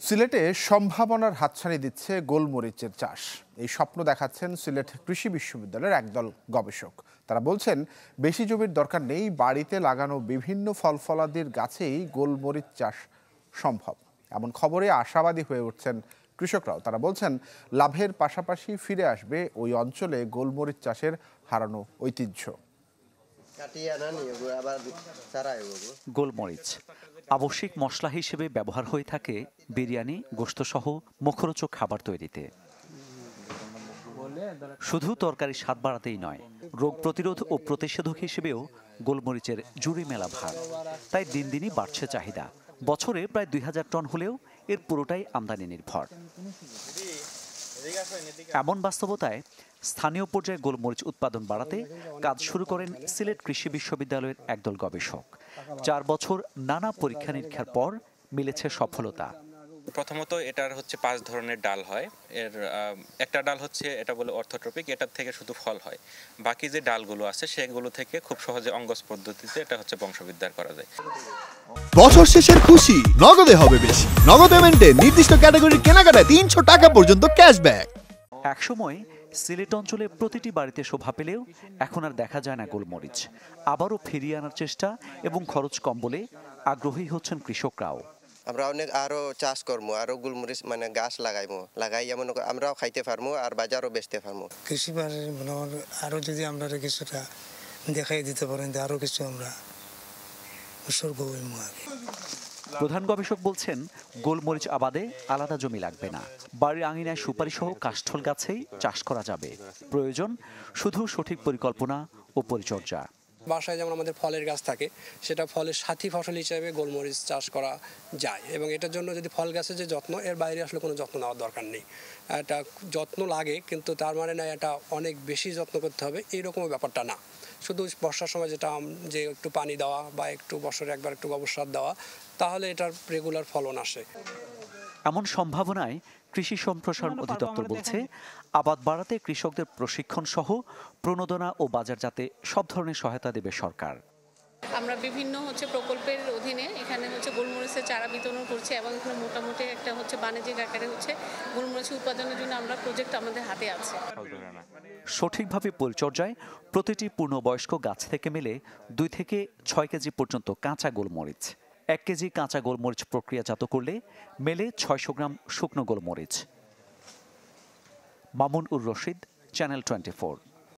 সিলেটে সম্ভাবনার হাতছানি দিচ্ছে গোলমরিচের চাষ। এই স্বপ্ন দেখাচ্ছেন সিলেট কৃষি বিশ্ববিদ্যালয়ের একদল গবেষক। তারা বলছেন, বেশি জমির দরকার নেই, বাড়িতে লাগানো বিভিন্ন ফল ফলাদির গাছেই গোলমরিচ চাষ সম্ভব। এমন খবরে আশাবাদী হয়ে উঠছেন কৃষকরাও। তারা বলছেন, লাভের পাশাপাশি ফিরে আসবে ওই অঞ্চলে গোলমরিচ চাষের হারানো ঐতিহ্য। গোলমরিচ আবশ্যিক মশলা হিসেবে ব্যবহার হয়ে থাকে বিরিয়ানি, গোশতসহ মুখরোচক খাবার তৈরিতে। শুধু তরকারি স্বাদ বাড়াতেই নয়, রোগ প্রতিরোধ ও প্রতিষেধক হিসেবেও গোলমরিচের জুড়ি মেলা ভার। তাই দিন দিনই বাড়ছে চাহিদা। বছরে প্রায় 2000 টন হলেও এর পুরোটাই আমদানি নির্ভর। এমন বাস্তবতায় স্থানীয় পর্যায়ে গোলমরিচ উৎপাদন বাড়াতে কাজ শুরু করেন সিলেট কৃষি বিশ্ববিদ্যালয়ের একদল গবেষক। 4 বছর নানা পরীক্ষা নিরীক্ষার পর মিলেছে সফলতা। প্রথমত এটার হচ্ছে 5 ধরনের ডাল হয়। এর একটা ডাল হচ্ছে এটা বলে অর্থোট্রপিক, এটার থেকে শুধু ফল হয়। বাকি যে ডালগুলো আছে সেগুলো থেকে খুব সহজে অঙ্গজ পদ্ধতিতে এটা হচ্ছে বংশবিস্তার করা যায়। বছর শেষের খুশি নগদে হবে বেশি। নগদ পেমেন্টে নির্দিষ্ট ক্যাটাগরির কেনাকাটায় 300 টাকা পর্যন্ত ক্যাশব্যাক। একসময় সিলেট অঞ্চলে প্রতিটি বাড়িতে শোভা পেলেও এখন আর দেখা যায় না গোলমরিচ। আবারও ফিরিয়ে আনার চেষ্টা এবং খরচ কম বলে আগ্রহী হচ্ছেন কৃষকরাও। আমরা অনেক আরো চাষ করবো, আরো গোলমরিচ গাছ লাগাই এমন আমরাও খাইতে পারবো আর বাজারও বেচতে পারবো। কৃষি আরো যদি আমরা কিছুটা দেখাই দিতে পারেন, আরো কিছু আমরা উৎসর্গ হইব। প্রধান গবেষক বলছেন, গোলমরিচ আবাদে আলাদা জমি লাগবে না। বাড়ির আঙিনায় সুপারি সহ কাষ্ঠল গাছেই চাষ করা যাবে। প্রয়োজন শুধু সঠিক পরিকল্পনা ও পরিচর্যা। বাসায় যেমন আমাদের ফলের গাছ থাকে, সেটা ফলের সাথী ফসল হিসেবে গোলমরিচ চাষ করা যায় এবং এটার জন্য যদি ফল গাছের যে যত্ন, এর বাইরে আসলে কোনো যত্ন নেওয়ার দরকার নেই। এটা যত্ন লাগে, কিন্তু তার মানে না এটা অনেক বেশি যত্ন করতে হবে এইরকম ব্যাপারটা না। শুধু বর্ষার সময় যে একটু পানি দেওয়া বা একটু বছরে একবার একটু গোবর সার দেওয়া, তাহলে এটার রেগুলার ফলন আসে। এমন সম্ভাবনায় কৃষি সম্প্রসারণ অধিদপ্তর বলছে, আবাদ বাড়াতে কৃষকদের প্রশিক্ষণ সহ প্রণোদনা ও বাজারজাতে সব ধরনের সহায়তা দেবে সরকার। আমরা বিভিন্ন প্রকল্পের অধীনে এখানে গোলমরিচের চারা বিতরণ করছি এবং এখানে মোটামুটি একটা বাণিজ্যিক আকারে গোলমরিচ উৎপাদনের জন্য আমরা প্রজেক্ট আমাদের হাতে আছে। সঠিকভাবে পরিচর্যায় প্রতিটি পূর্ণবয়স্ক গাছ থেকে মেলে 2 থেকে 6 কেজি পর্যন্ত কাঁচা গোলমরিচ। 1 কেজি কাঁচা গোলমরিচ প্রক্রিয়াজাত করলে মেলে 600 গ্রাম শুকনো গোলমরিচ। মামুন উর রশিদ, চ্যানেল 24।